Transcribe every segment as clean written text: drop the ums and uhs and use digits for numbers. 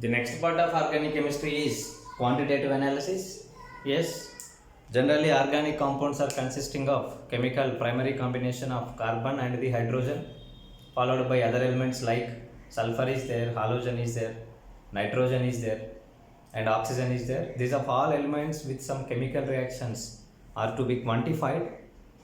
The next part of organic chemistry is quantitative analysis. Yes, generally organic compounds are consisting of chemical primary combination of carbon and the hydrogen, followed by other elements like sulfur is there, halogen is there, nitrogen is there, and oxygen is there. These are all elements with some chemical reactions are to be quantified.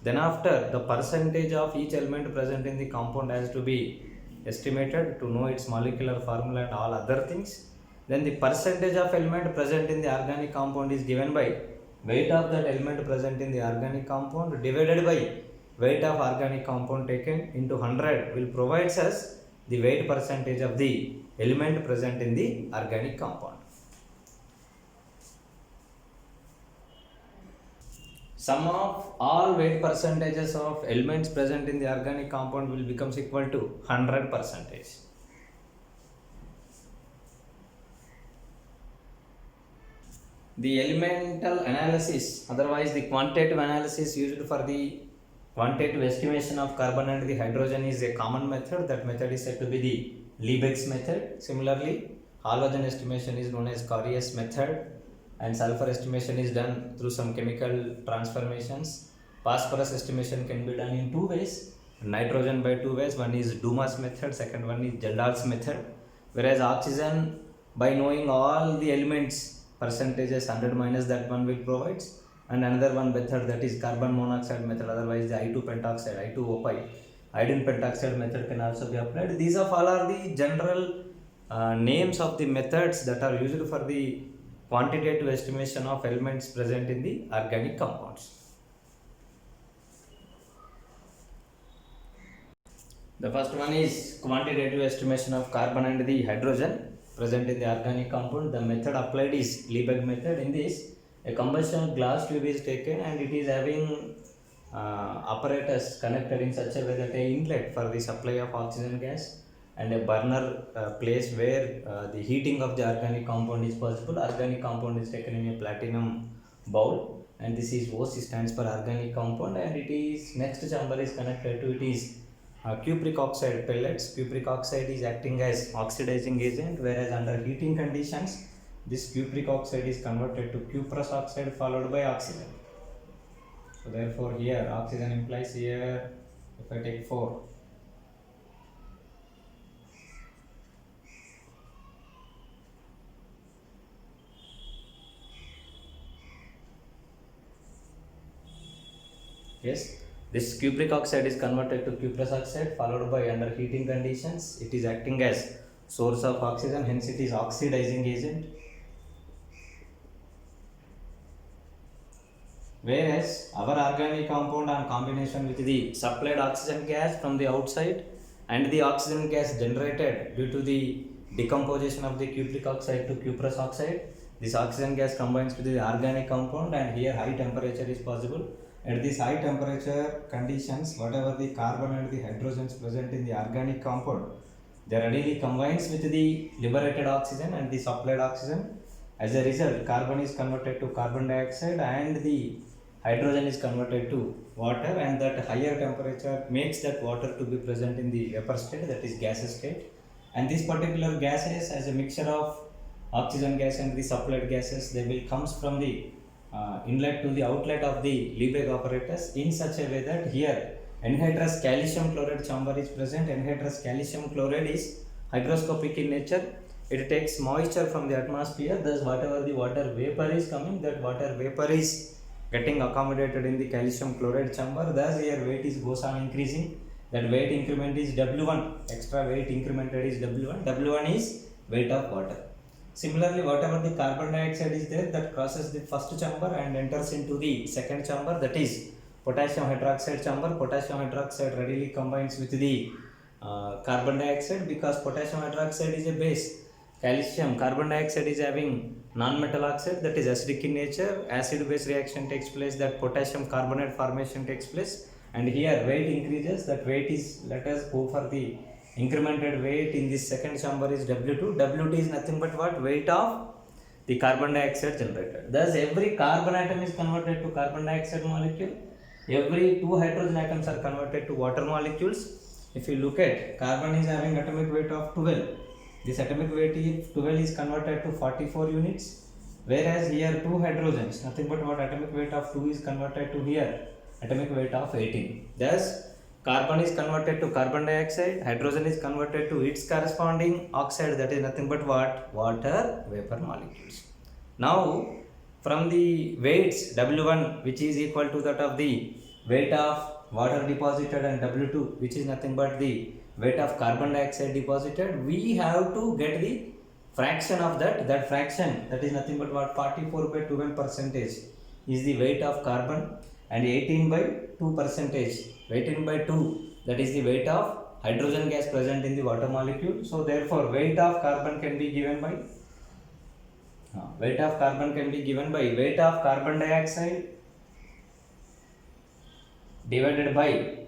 Then after, the percentage of each element present in the compound has to be estimated to know its molecular formula and all other things. Then the percentage of element present in the organic compound is given by weight of that element present in the organic compound divided by weight of organic compound taken into 100 will provide us the weight percentage of the element present in the organic compound. Sum of all weight percentages of elements present in the organic compound will becomes equal to 100 percentage. The elemental analysis, otherwise the quantitative analysis used for the quantitative estimation of carbon and the hydrogen is a common method. That method is said to be the Liebig's method. Similarly, halogen estimation is known as Correa's method, and sulfur estimation is done through some chemical transformations. Phosphorus estimation can be done in two ways, nitrogen by two ways. One is Dumas method, second one is Geldar's method. Whereas oxygen, by knowing all the elements percentages 100 minus that one will provide, and another one method, that is carbon monoxide method, otherwise the I2 pentoxide, I2O5, iodine pentoxide method can also be applied. These of all are the general names of the methods that are used for the quantitative estimation of elements present in the organic compounds. The first one is quantitative estimation of carbon and the hydrogen present in the organic compound. The method applied is Liebig method. In this, a combustion glass tube is taken and it is having apparatus connected in such a way that a inlet for the supply of oxygen gas and a burner place where the heating of the organic compound is possible. Organic compound is taken in a platinum bowl, and this is OC stands for organic compound, and it is next chamber is connected to it is cupric oxide pellets. Cupric oxide is acting as oxidizing agent, whereas under heating conditions this cupric oxide is converted to cuprous oxide followed by oxygen. So therefore here oxygen implies here, if I take 4, yes, this cupric oxide is converted to cuprous oxide followed by, under heating conditions, it is acting as source of oxygen, hence it is oxidizing agent. Whereas our organic compound on combination with the supplied oxygen gas from the outside and the oxygen gas generated due to the decomposition of the cupric oxide to cuprous oxide, this oxygen gas combines with the organic compound, and here high temperature is possible. At this high temperature conditions, whatever the carbon and the hydrogens present in the organic compound, they readily combines with the liberated oxygen and the supplied oxygen. As a result, carbon is converted to carbon dioxide and the hydrogen is converted to water, and that higher temperature makes that water to be present in the vapor state, that is gaseous state. And this particular gases, as a mixture of oxygen gas and the supplied gases, they will comes from the inlet to the outlet of the Liebig apparatus in such a way that here anhydrous calcium chloride chamber is present. Anhydrous calcium chloride is hygroscopic in nature. It takes moisture from the atmosphere, thus whatever the water vapor is coming, that water vapor is getting accommodated in the calcium chloride chamber. Thus here weight is goes on increasing. That weight increment is W1, extra weight incremented is W1. W1 is weight of water. Similarly, whatever the carbon dioxide is there, that crosses the first chamber and enters into the second chamber, that is potassium hydroxide chamber. Potassium hydroxide readily combines with the carbon dioxide because potassium hydroxide is a base. Carbon dioxide is having non-metal oxide, that is acidic in nature. Acid-base reaction takes place, that potassium carbonate formation takes place, and here weight increases. That weight is, let us go for the incremented weight in this second chamber is W2. W2 is nothing but what? Weight of the carbon dioxide generated. Thus every carbon atom is converted to carbon dioxide molecule. Every 2 hydrogen atoms are converted to water molecules. If you look at, carbon is having atomic weight of 12, This atomic weight is 12 is converted to 44 units, whereas here 2 hydrogens, nothing but what atomic weight of 2 is converted to here atomic weight of 18. Thus carbon is converted to carbon dioxide, hydrogen is converted to its corresponding oxide, that is nothing but what? Water vapor molecules. Now from the weights W1, which is equal to that of the weight of water deposited, and W2, which is nothing but the weight of carbon dioxide deposited, we have to get the fraction of that fraction, that is nothing but what? 44 by 12 percentage is the weight of carbon, and 18 by 2 percentage, 18 by 2, that is the weight of hydrogen gas present in the water molecule. So therefore weight of carbon can be given by weight of carbon dioxide divided by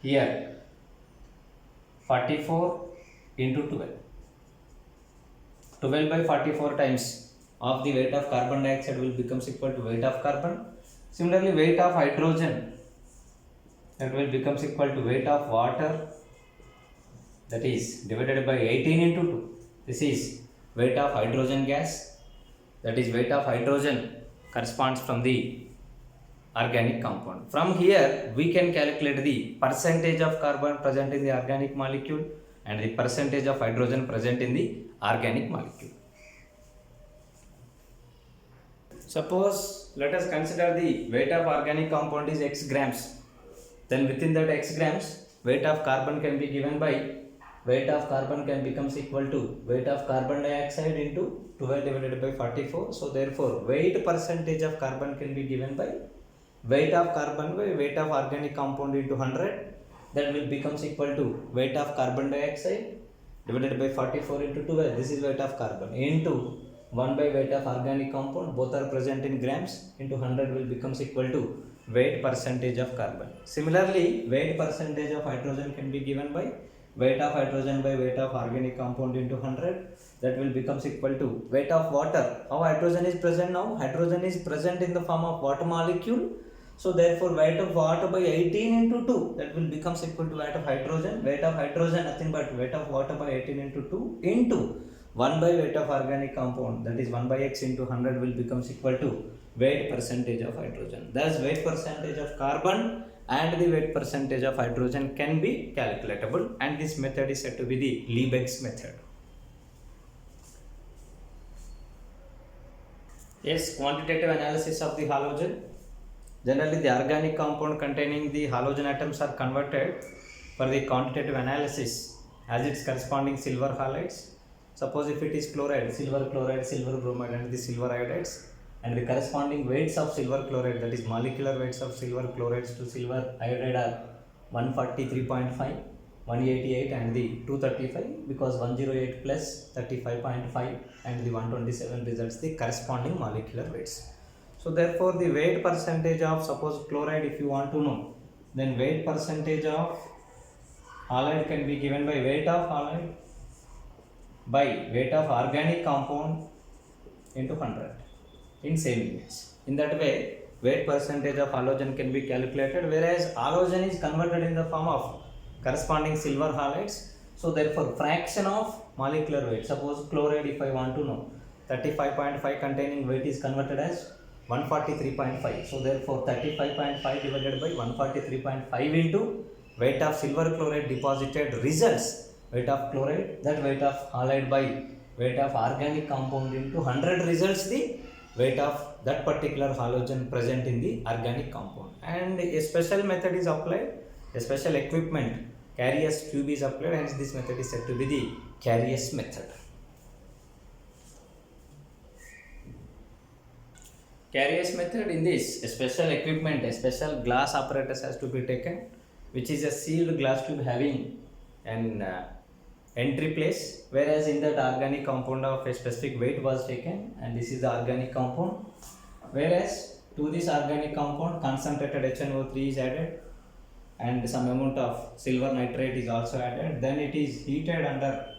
here 44 into 12. 12 by 44 times of the weight of carbon dioxide will becomes equal to weight of carbon. Similarly, weight of hydrogen, that will becomes equal to weight of water, that is divided by 18 into 2. This is weight of hydrogen gas, that is weight of hydrogen corresponds from the organic compound. From here we can calculate the percentage of carbon present in the organic molecule and the percentage of hydrogen present in the organic molecule. Suppose let us consider the weight of organic compound is x grams. Then within that x grams, weight of carbon can be given by weight of carbon can becomes equal to weight of carbon dioxide into 12 divided by 44. So therefore weight percentage of carbon can be given by weight of carbon by weight of organic compound into 100. That will becomes equal to weight of carbon dioxide divided by 44 into 12. This is weight of carbon into 1 by weight of organic compound, both are present in grams, into 100 will becomes equal to weight percentage of carbon. Similarly, weight percentage of hydrogen can be given by weight of hydrogen by weight of organic compound into 100. That will becomes equal to weight of water. How hydrogen is present now? Hydrogen is present in the form of water molecule. So therefore weight of water by 18 into 2, that will becomes equal to weight of hydrogen. Weight of hydrogen nothing but weight of water by 18 into 2 into 1 by weight of organic compound, that is 1 by x into 100 will becomes equal to weight percentage of hydrogen. Thus weight percentage of carbon and the weight percentage of hydrogen can be calculatable, and this method is said to be the Liebig's method. Yes, quantitative analysis of the halogen. Generally the organic compound containing the halogen atoms are converted for the quantitative analysis as its corresponding silver halides. Suppose if it is chloride, silver chloride, silver bromide and the silver iodides, and the corresponding weights of silver chloride, that is molecular weights of silver chlorides to silver iodide are 143.5, 188 and the 235, because 108 plus 35.5 and the 127 results the corresponding molecular weights. So therefore the weight percentage of, suppose chloride if you want to know, then weight percentage of halide can be given by weight of halide by weight of organic compound into 100 in same units. In that way weight percentage of halogen can be calculated, whereas halogen is converted in the form of corresponding silver halides. So therefore fraction of molecular weight, suppose chloride if I want to know, 35.5 containing weight is converted as 143.5. So therefore 35.5 divided by 143.5 into weight of silver chloride deposited results weight of chloride, that weight of halide by weight of organic compound into 100 results the weight of that particular halogen present in the organic compound. And a special method is applied, a special equipment, Carius cube is applied, hence this method is said to be the Carius method. Carius method, in this a special equipment, a special glass apparatus has to be taken, which is a sealed glass tube having an entry place, whereas in that organic compound of a specific weight was taken, and this is the organic compound, whereas to this organic compound concentrated HNO3 is added and some amount of silver nitrate is also added. Then it is heated under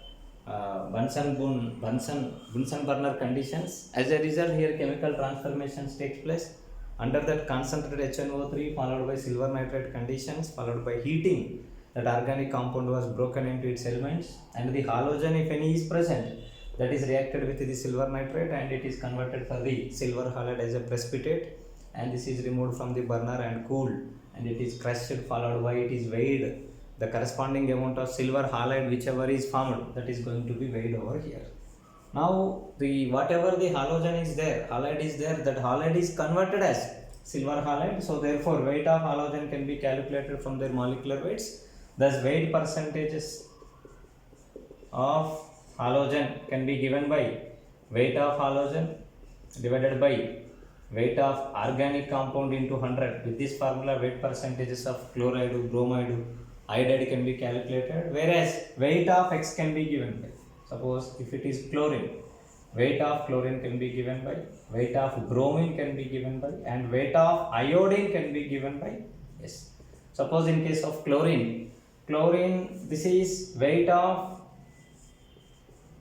Bunsen burner conditions. As a result, here chemical transformations takes place. Under that concentrated HNO3 followed by silver nitrate conditions followed by heating, that organic compound was broken into its elements, and the halogen, if any, is present, that is reacted with the silver nitrate, and it is converted for the silver halide as a precipitate, and this is removed from the burner and cooled, and it is crushed, followed by it is weighed. The corresponding amount of silver halide whichever is formed, that is going to be weighed over here. Now the whatever the halogen is there, halide is there, that halide is converted as silver halide. So therefore weight of halogen can be calculated from their molecular weights. Thus weight percentages of halogen can be given by weight of halogen divided by weight of organic compound into 100. With this formula, weight percentages of chloride, bromide, iodide can be calculated, whereas weight of X can be given by, suppose if it is chlorine, weight of chlorine can be given by, weight of bromine can be given by, and weight of iodine can be given by S. Suppose in case of chlorine, this is weight of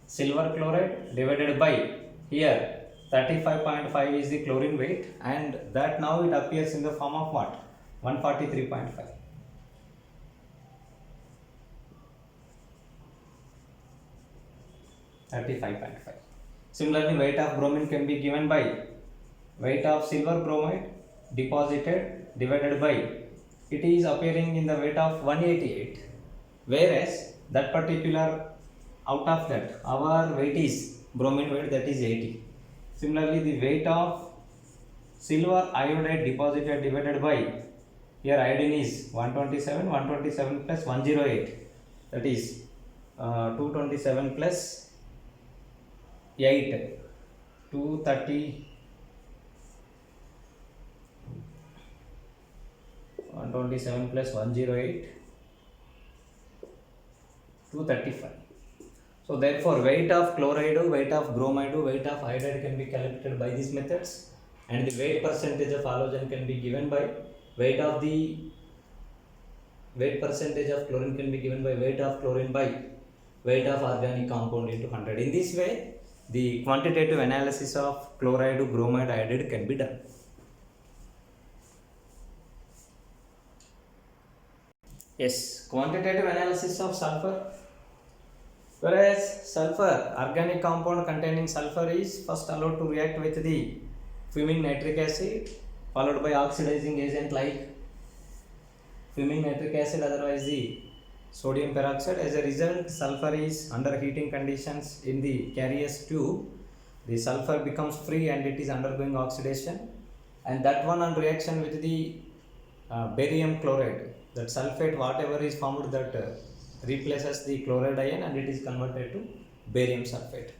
silver chloride divided by, here 35.5 is the chlorine weight, and that now it appears in the form of what? 143.5. Similarly, weight of bromine can be given by weight of silver bromide deposited divided by, it is appearing in the weight of 188, whereas that particular, out of that our weight is bromine weight, that is 80. Similarly, the weight of silver iodide deposited divided by, here iodine is 127 plus 108, that is 227 plus 8, 230, 127 plus 108, 235. So therefore weight of chloride, weight of bromide, weight of iodide can be calculated by these methods, and the weight percentage of halogen can be given by weight percentage of chlorine can be given by weight of chlorine by weight of organic compound into 100. In this way, the quantitative analysis of chloride, bromide, iodide can be done. Yes, quantitative analysis of sulfur. Whereas sulfur, organic compound containing sulfur, is first allowed to react with the fuming nitric acid, followed by oxidizing agent like fuming nitric acid, otherwise the sodium peroxide. As a result, sulfur is under heating conditions in the Carrier's tube. The sulfur becomes free and it is undergoing oxidation, and that one on reaction with the barium chloride, that sulfate whatever is formed, that replaces the chloride ion and it is converted to barium sulfate.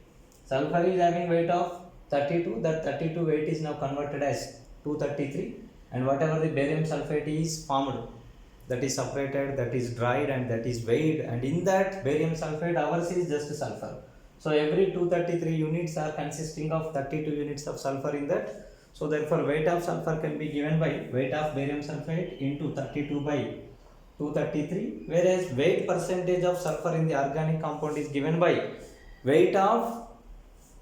Sulfur is having weight of 32, that 32 weight is now converted as 233, and whatever the barium sulfate is formed, that is separated, that is dried, and that is weighed, and in that barium sulfate ours is just sulfur. So every 233 units are consisting of 32 units of sulfur in that. So therefore weight of sulfur can be given by weight of barium sulfate into 32 by 233, whereas weight percentage of sulfur in the organic compound is given by weight of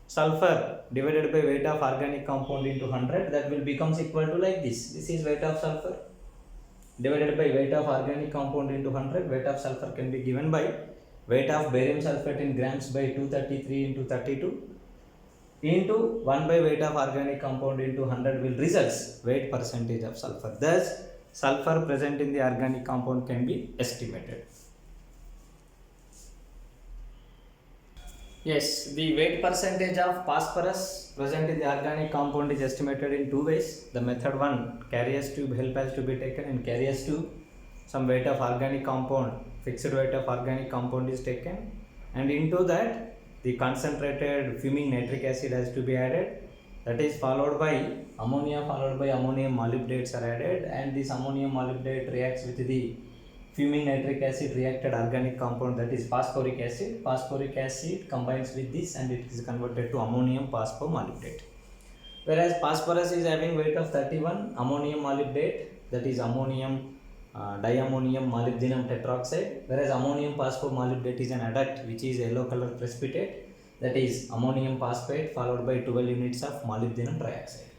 sulfur divided by weight of organic compound into 100. That will becomes equal to like this. This is weight of sulfur divided by weight of organic compound into 100. Weight of sulfur can be given by weight of barium sulfate in grams by 233 into 32 into 1 by weight of organic compound into 100 will results weight percentage of sulfur. Thus sulfur present in the organic compound can be estimated. Yes, the weight percentage of phosphorus present in the organic compound is estimated in two ways. The method one, Carrier's tube help has to be taken. In Carrier's tube, some weight of organic compound, fixed weight of organic compound is taken, and into that the concentrated fuming nitric acid has to be added. That is followed by ammonia, followed by ammonium molybdates are added, and this ammonium molybdate reacts with the fuming nitric acid reacted organic compound, that is phosphoric acid. Phosphoric acid combines with this and it is converted to ammonium phosphomolybdate. Whereas phosphorus is having weight of 31, ammonium molybdate, that is ammonium diammonium molybdenum tetroxide, whereas ammonium phosphomolybdate is an adduct which is yellow color precipitate, that is ammonium phosphate followed by 12 units of molybdenum trioxide.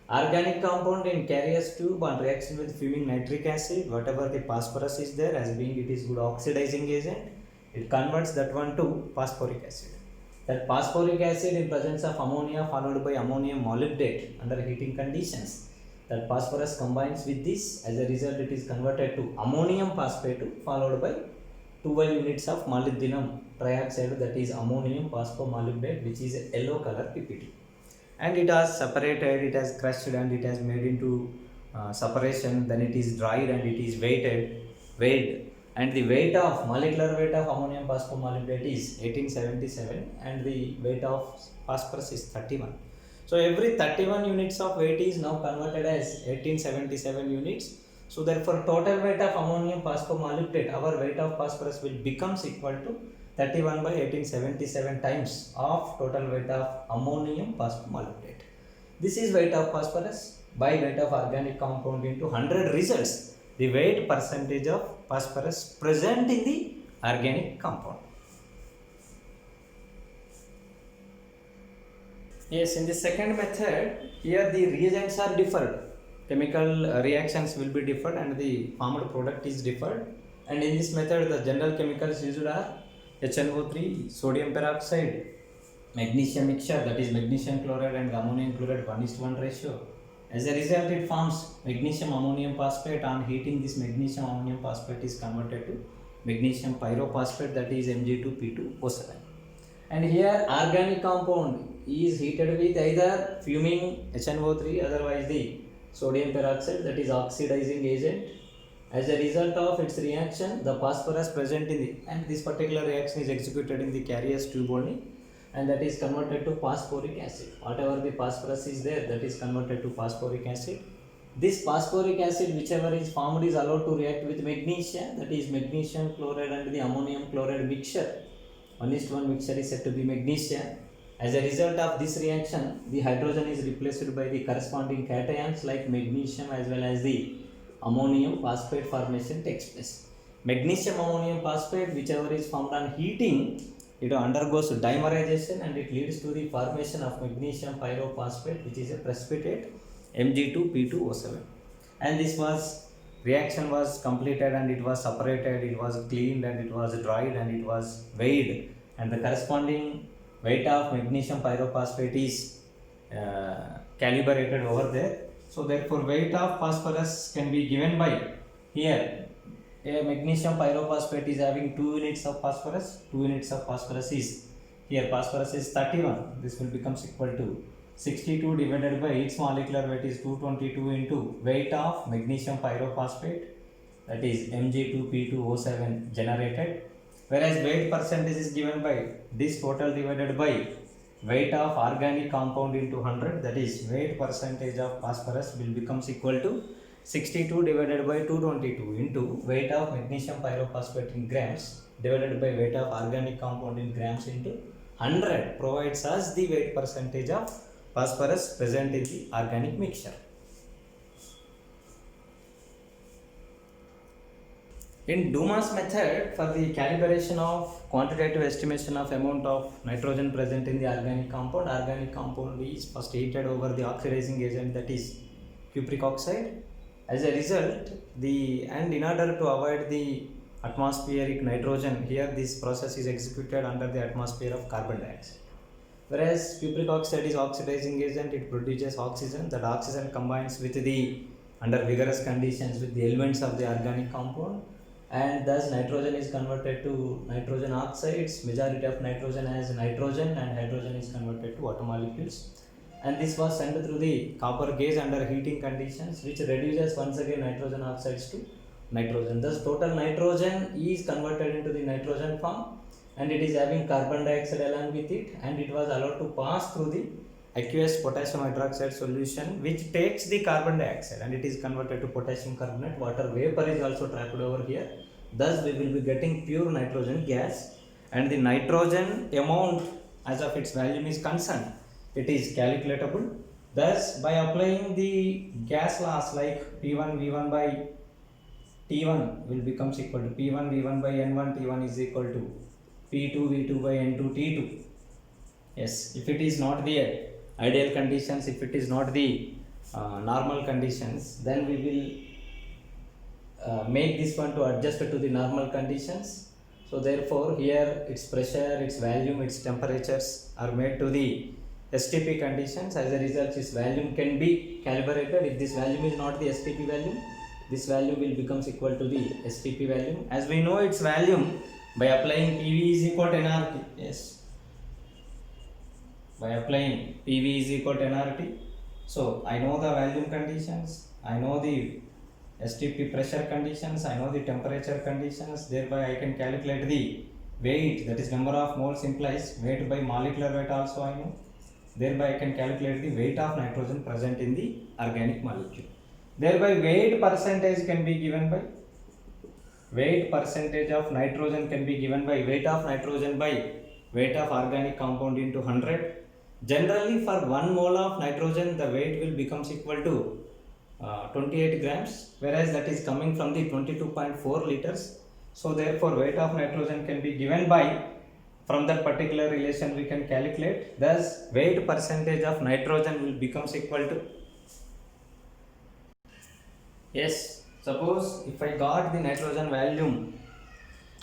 Organic compound in carrier's tube on reaction with fuming nitric acid, whatever the phosphorus is there, as being it is good oxidizing agent, it converts that one to phosphoric acid. That phosphoric acid in presence of ammonia followed by ammonium molybdate under heating conditions. That phosphorus combines with this, as a result it is converted to ammonium phosphate followed by 12 units of molybdenum trioxide, that is ammonium phosphomolybdate, which is a yellow color PPT. And it has separated, it has crushed and it has made into separation, then it is dried and it is weighed, and the weight of molecular weight of ammonium phosphomolybdate is 1877 and the weight of phosphorus is 31. So every 31 units of weight is now converted as 1877 units. So therefore total weight of ammonium phosphomolybdate, our weight of phosphorus will becomes equal to 31 by 1877 times of total weight of ammonium phosphomolybdate. This is weight of phosphorus by weight of organic compound into 100 results the weight percentage of phosphorus present in the organic compound. Yes, in the second method, here the reagents are differed. Chemical reactions will be different and the formed product is differed. And in this method, the general chemicals used are HNO3, sodium peroxide, magnesium mixture, that is magnesium chloride and ammonium chloride 1:1 ratio. As a result, it forms magnesium ammonium phosphate. On heating, this magnesium ammonium phosphate is converted to magnesium pyrophosphate, that is Mg2P2O7. And here organic compound is heated with either fuming HNO3, otherwise the sodium peroxide, that is oxidizing agent. As a result of its reaction, the phosphorus present in the, and this particular reaction is executed in the carrier's tube only, and that is converted to phosphoric acid. Whatever the phosphorus is there, that is converted to phosphoric acid. This phosphoric acid, whichever is formed, is allowed to react with magnesia, that is magnesium chloride and the ammonium chloride mixture. 1:1 mixture is said to be magnesia. As a result of this reaction, the hydrogen is replaced by the corresponding cations like magnesium as well as the ammonium phosphate formation takes place. Magnesium ammonium phosphate, whichever is formed on heating, it undergoes dimerization and it leads to the formation of magnesium pyrophosphate, which is a precipitate Mg2P2O7. And this reaction was completed and it was separated, it was cleaned and it was dried and it was weighed, and the corresponding weight of magnesium pyrophosphate is calibrated over there. So therefore weight of phosphorus can be given by, here a magnesium pyrophosphate is having 2 units of phosphorus. 2 units of phosphorus is, here phosphorus is 31, this will becomes equal to 62 divided by its molecular weight is 222 into weight of magnesium pyrophosphate, that is Mg2P2O7 generated, whereas weight percentage is given by this total divided by weight of organic compound into 100, that is weight percentage of phosphorus will becomes equal to 62 divided by 222 into weight of magnesium pyrophosphate in grams divided by weight of organic compound in grams into 100 provides us the weight percentage of phosphorus present in the organic mixture. In Dumas method, for the calibration of quantitative estimation of amount of nitrogen present in the organic compound is first heated over the oxidizing agent, that is cupric oxide. As a result, and in order to avoid the atmospheric nitrogen, here this process is executed under the atmosphere of carbon dioxide. Whereas cupric oxide is oxidizing agent, it produces oxygen. That oxygen combines with the, under vigorous conditions, with the elements of the organic compound, and thus nitrogen is converted to nitrogen oxides. Majority of nitrogen as nitrogen, and hydrogen is converted to water molecules. And this was sent through the copper gauge under heating conditions, which reduces once again nitrogen oxides to nitrogen. Thus total nitrogen is converted into the nitrogen form, and it is having carbon dioxide along with it, and it was allowed to pass through the aqueous potassium hydroxide solution, which takes the carbon dioxide and it is converted to potassium carbonate. Water vapor is also trapped over here. Thus we will be getting pure nitrogen gas, and the nitrogen amount as of its volume is concerned, it is calculatable. Thus by applying the gas laws like P1 V1 by T1 will becomes equal to P1 V1 by N1 T1 is equal to P2 V2 by N2 T2. Yes, if it is not the ideal conditions, if it is not the normal conditions, then we will make this one to adjust to the normal conditions. So therefore here its pressure, its volume, its temperatures are made to the STP conditions. As a result, its volume can be calibrated. If this volume is not the STP volume, this value will becomes equal to the STP volume. As we know its volume by applying PV is equal to nRT. Yes, by applying PV is equal to nRT. So I know the volume conditions, I know the STP pressure conditions, I know the temperature conditions, thereby I can calculate the weight, that is number of moles implies weight by molecular weight also I know. Thereby I can calculate the weight of nitrogen present in the organic molecule. Thereby weight percentage can be given by weight percentage of nitrogen can be given by weight of nitrogen by weight of organic compound into 100. Generally for 1 mole of nitrogen the weight will becomes equal to 28 grams, whereas that is coming from the 22.4 liters. So therefore weight of nitrogen can be given by, from that particular relation we can calculate, thus weight percentage of nitrogen will becomes equal to, yes, suppose if I got the nitrogen volume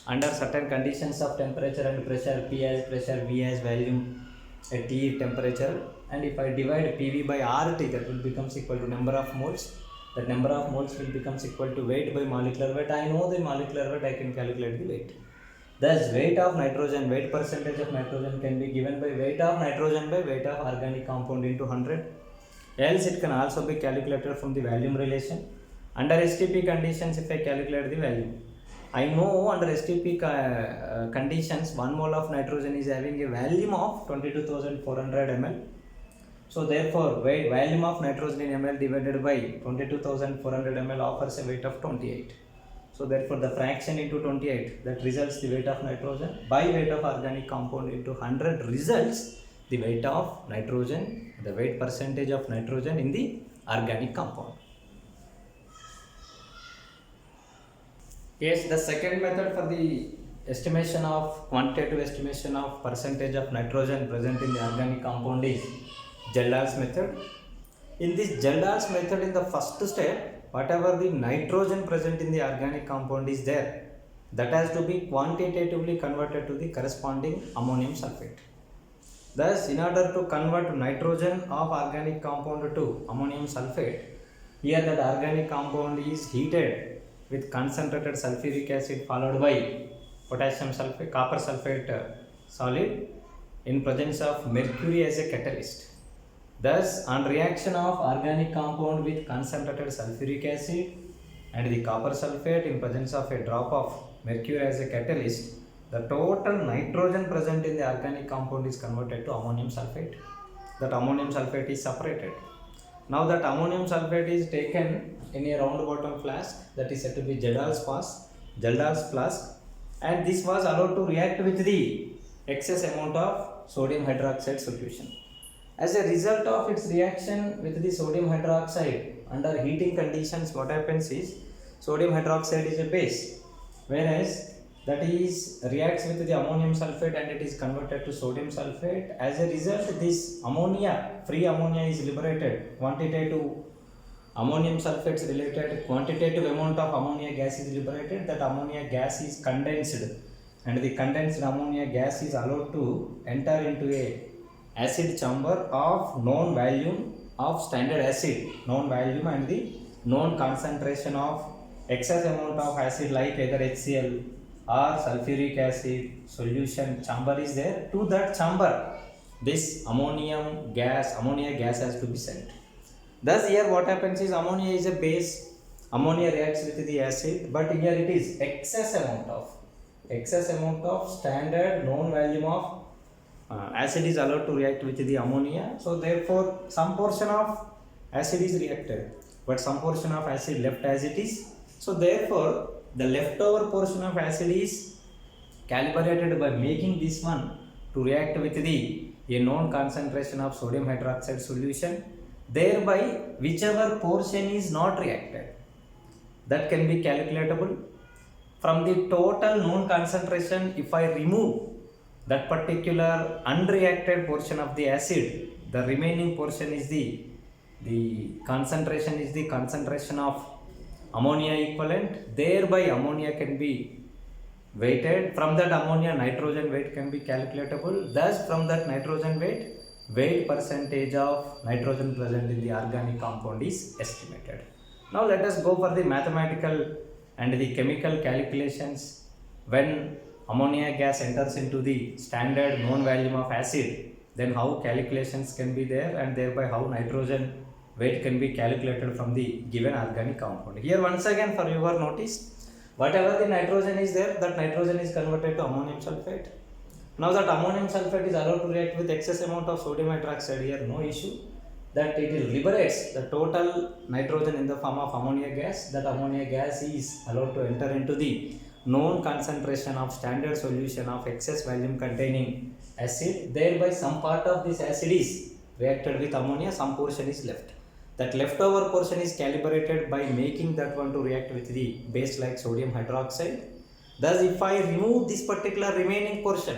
under certain conditions of temperature and pressure, P as pressure, V as volume at T temperature, and if I divide PV by RT, that will becomes equal to number of moles. That number of moles will becomes equal to weight by molecular weight. I know the molecular weight, I can calculate the weight. Thus weight of nitrogen, weight percentage of nitrogen can be given by weight of nitrogen by weight of organic compound into 100. Else it can also be calculated from the volume relation. Under STP conditions, if I calculate the volume, I know under STP conditions 1 mole of nitrogen is having a volume of 22,400 ml. So therefore volume of nitrogen in ml divided by 22,400 ml offers a weight of 28. So therefore the fraction into 28, that results the weight of nitrogen by weight of organic compound into 100 results the weight of nitrogen, the weight percentage of nitrogen in the organic compound. Yes, the second method for the estimation of quantitative estimation of percentage of nitrogen present in the organic compound is Geldar's method. In this Geldar's method, in the first step, whatever the nitrogen present in the organic compound is there, that has to be quantitatively converted to the corresponding ammonium sulfate. Thus, in order to convert nitrogen of organic compound to ammonium sulfate, here that organic compound is heated with concentrated sulfuric acid followed by potassium sulfate, copper sulfate solid in presence of mercury as a catalyst. Thus, on reaction of organic compound with concentrated sulfuric acid and the copper sulfate in presence of a drop of mercury as a catalyst, the total nitrogen present in the organic compound is converted to ammonium sulfate. That ammonium sulfate is separated. Now that ammonium sulfate is taken in a round bottom flask, that is said to be Geldar's flask, and this was allowed to react with the excess amount of sodium hydroxide solution. As a result of its reaction with the sodium hydroxide under heating conditions, what happens is sodium hydroxide is a base, whereas that is reacts with the ammonium sulfate and it is converted to sodium sulfate. As a result, this ammonia, free ammonia is liberated. Quantitative ammonium sulfate is related, quantitative amount of ammonia gas is liberated. That ammonia gas is condensed and the condensed ammonia gas is allowed to enter into a acid chamber of known volume of standard acid, known volume and the known concentration of excess amount of acid like either HCl or sulfuric acid solution chamber is there. To that chamber, this ammonia gas has to be sent. Thus here what happens is ammonia is a base, ammonia reacts with the acid, but here it is excess amount of standard known volume of acid is allowed to react with the ammonia. So therefore some portion of acid is reacted, but some portion of acid left as it is. So therefore the leftover portion of acid is calibrated by making this one to react with the a known concentration of sodium hydroxide solution. Thereby whichever portion is not reacted, that can be calculatable. From the total known concentration, if I remove that particular unreacted portion of the acid, the remaining portion is the the concentration is the concentration of ammonia equivalent, thereby ammonia can be weighted. From that ammonia nitrogen weight can be calculatable. Thus from that nitrogen weight percentage of nitrogen present in the organic compound is estimated. Now let us go for the mathematical and the chemical calculations. When ammonia gas enters into the standard known volume of acid, then how calculations can be there, and thereby how nitrogen weight can be calculated from the given organic compound. Here once again for your notice, whatever the nitrogen is there, that nitrogen is converted to ammonium sulfate. Now that ammonium sulfate is allowed to react with excess amount of sodium hydroxide, here no issue, that it liberates the total nitrogen in the form of ammonia gas. That ammonia gas is allowed to enter into the known concentration of standard solution of excess volume containing acid, thereby some part of this acid is reacted with ammonia, some portion is left. That leftover portion is calibrated by making that one to react with the base like sodium hydroxide. Thus if I remove this particular remaining portion,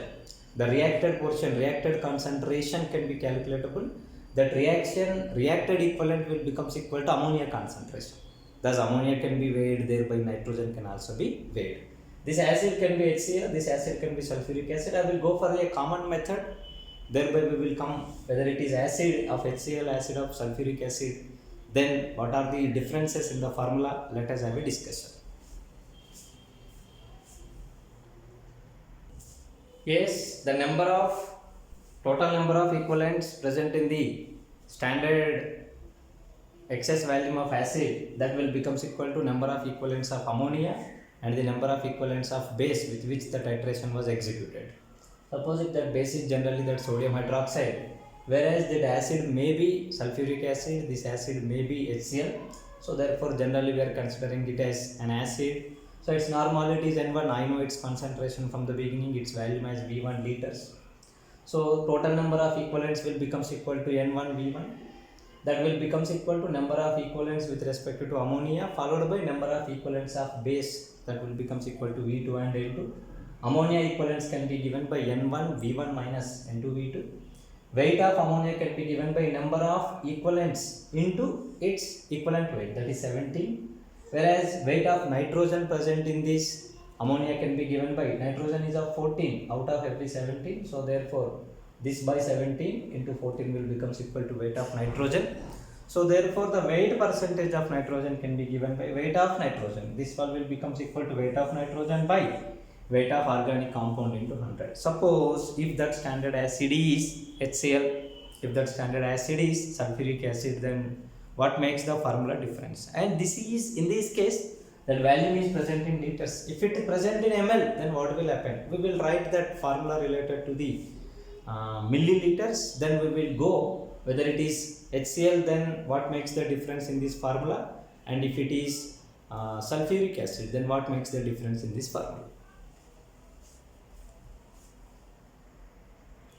the reacted portion, reacted concentration can be calculatable. That reacted equivalent will becomes equal to ammonia concentration. Thus ammonia can be weighed, thereby nitrogen can also be weighed. This acid can be HCl, this acid can be sulfuric acid. I will go for a common method, thereby we will come whether it is acid of HCl, acid of sulfuric acid, then what are the differences in the formula. Let us have a discussion. Yes, the total number of equivalents present in the standard excess volume of acid, that will becomes equal to number of equivalents of ammonia and the number of equivalents of base with which the titration was executed. Suppose if that base is generally that sodium hydroxide, whereas that acid may be sulfuric acid, this acid may be HCl, so therefore generally we are considering it as an acid. So its normality is N1, I know its concentration from the beginning, its volume as V1 liters. So total number of equivalents will becomes equal to N1 V1. That will becomes equal to number of equivalents with respect to ammonia followed by number of equivalents of base, that will becomes equal to V2 and N2. Ammonia equivalents can be given by N1 V1 minus N2 V2. Weight of ammonia can be given by number of equivalents into its equivalent weight, that is 17. Whereas weight of nitrogen present in this ammonia can be given by, nitrogen is of 14 out of every 17, so therefore this by 17 into 14 will becomes equal to weight of nitrogen. So therefore the weight percentage of nitrogen can be given by weight of nitrogen. This one will becomes equal to weight of nitrogen by weight of organic compound into 100. Suppose if that standard acid is HCl, if that standard acid is sulfuric acid, then what makes the formula difference? And this is, in this case, that volume is present in liters. If it is present in ml, then what will happen? We will write that formula related to the milliliters, then we will go whether it is HCl, then what makes the difference in this formula, and if it is sulfuric acid, then what makes the difference in this formula.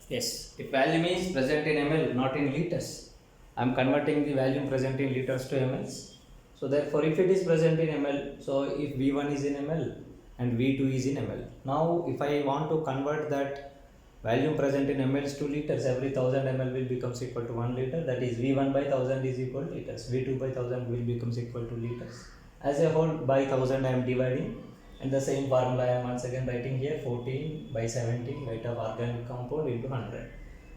Yes, if volume is present in ml, not in liters, I am converting the volume present in liters to mLs. So therefore if it is present in ml, so if V1 is in ml and V2 is in ml. Now if I want to convert that volume present in mLs to liters, every 1000 ml will becomes equal to 1 liter, that is V1 by 1000 is equal to liters, V2 by 1000 will becomes equal to liters. As a whole by 1000 I am dividing, and the same formula I am once again writing here, 14 by 17 weight of organic compound into 100.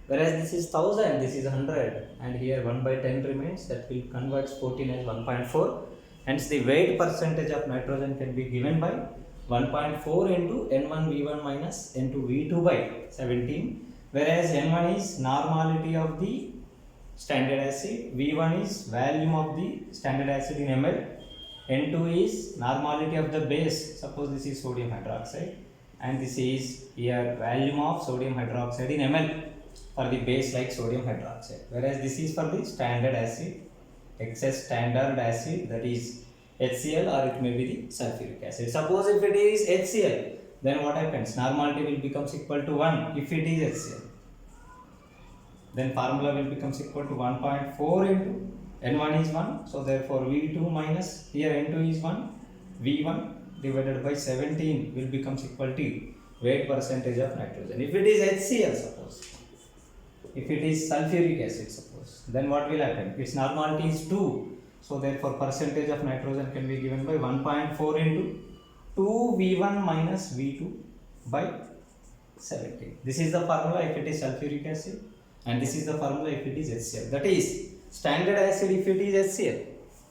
Whereas this is 1000, this is 100, and here 1 by 10 remains, that will convert 14 as 1.4. Hence the weight percentage of nitrogen can be given by 1.4 into N1 V1 minus N2 V2 by 17. Whereas N1 is normality of the standard acid, V1 is volume of the standard acid in ml, N2 is normality of the base, suppose this is sodium hydroxide, and this is here volume of sodium hydroxide in ml for the base like sodium hydroxide. Whereas this is for the standard acid, excess standard acid, that is HCl, or it may be the sulfuric acid. Suppose if it is HCl, then what happens? Normality will becomes equal to 1 if it is HCl. Then formula will becomes equal to 1.4 into N1 is 1, so therefore V2 minus, here N2 is 1, V1 divided by 17 will becomes equal to weight percentage of nitrogen. If it is HCl, suppose, if it is sulfuric acid, suppose, suppose. Then what will happen? Its normality is 2. So therefore percentage of nitrogen can be given by 1.4 into 2V1 minus V2 by 17. This is the formula if it is sulfuric acid, and this is the formula if it is HCl. That is standard acid if it is HCl,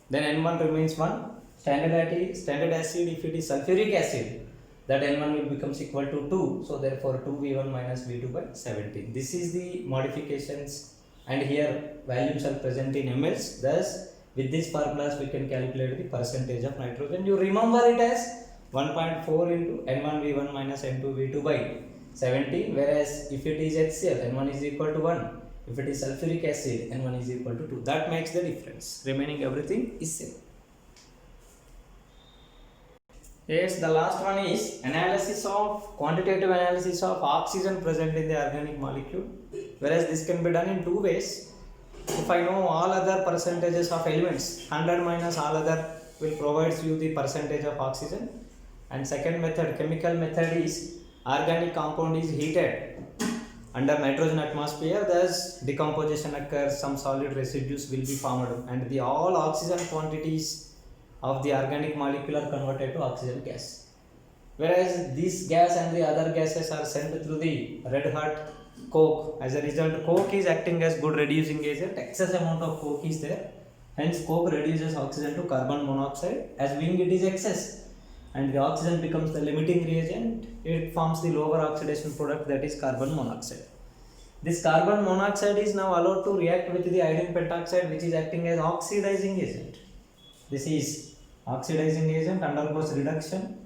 then N1 remains 1. Standard acid if it is sulfuric acid, that N1 will becomes equal to 2. So therefore 2V1 minus V2 by 17. This is the modifications, and here values are present in mLs. Thus with these formulas we can calculate the percentage of nitrogen. You remember it as 1.4 into N1V1 minus N2V2 by 17, whereas if it is HCl, N1 is equal to 1. If it is sulfuric acid, N1 is equal to 2. That makes the difference. Remaining everything is same. Yes, the last one is quantitative analysis of oxygen present in the organic molecule, whereas this can be done in two ways. If I know all other percentages of elements, 100 minus all other will provide you the percentage of oxygen. And second method, chemical method, is organic compound is heated under nitrogen atmosphere, thus decomposition occurs, some solid residues will be formed, and the all oxygen quantities of the organic molecule are converted to oxygen gas. Whereas this gas and the other gases are sent through the red hot coke. As a result, coke is acting as good reducing agent. Excess amount of coke is there. Hence, coke reduces oxygen to carbon monoxide. As being it is excess, and the oxygen becomes the limiting reagent, it forms the lower oxidation product, that is carbon monoxide. This carbon monoxide is now allowed to react with the iodine pentoxide, which is acting as oxidizing agent. This is oxidizing agent, undergoes reduction,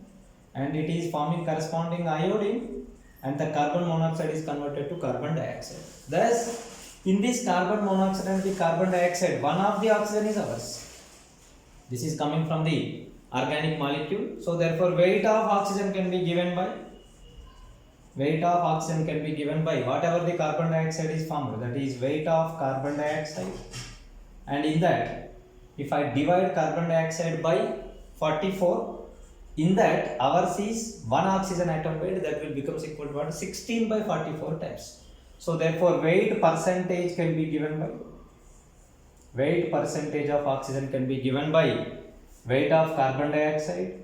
and it is forming corresponding iodine, and the carbon monoxide is converted to carbon dioxide. Thus, in this carbon monoxide and the carbon dioxide, one of the oxygen is ours. This is coming from the organic molecule. So therefore weight of oxygen can be given by whatever the carbon dioxide is formed, that is weight of carbon dioxide. And in that, if I divide carbon dioxide by 44, in that ours is 1 oxygen atom weight, that will become equal to what? 16 by 44 times. So therefore weight percentage can be given by weight percentage of oxygen can be given by weight of carbon dioxide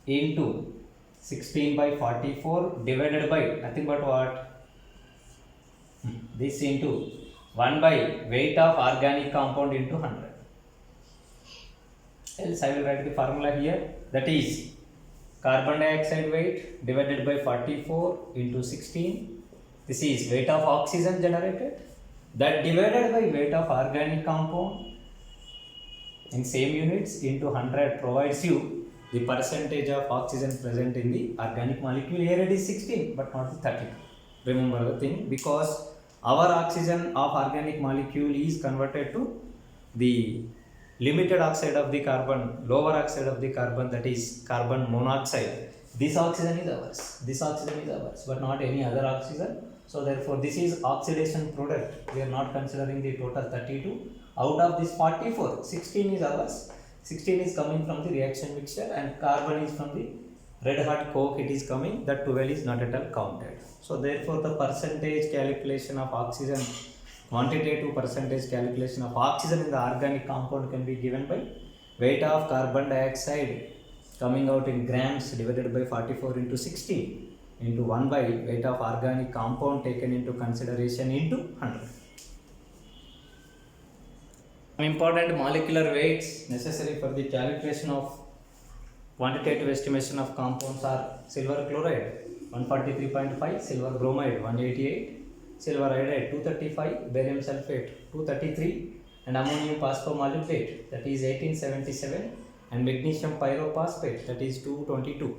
into 16 by 44 divided by nothing but what? This into 1 by weight of organic compound into 100. Else I will write the formula here, that is carbon dioxide weight divided by 44 into 16. This is weight of oxygen generated, that divided by weight of organic compound in same units into 100 provides you the percentage of oxygen present in the organic molecule. Here it is 16 but not the 32. Remember the thing, because our oxygen of organic molecule is converted to the limited oxide of the carbon, lower oxide of the carbon, that is carbon monoxide. This oxygen is ours, but not any other oxygen. So therefore this is oxidation product. We are not considering the total 32. Out of this 44, 16 is ours. 16 is coming from the reaction mixture, and carbon is from the red hot coke, it is coming, that 12 is not at all counted. So therefore the percentage calculation of oxygen, quantitative percentage calculation of oxygen in the organic compound can be given by weight of carbon dioxide coming out in grams divided by 44 into 16 into 1 by weight of organic compound taken into consideration into 100. Important molecular weights necessary for the calculation of quantitative estimation of compounds are silver chloride 143.5, silver bromide 188, silver iodide 235, barium sulfate 233, and ammonium phosphomolybdate, that is 1877, and magnesium pyrophosphate, that is 222.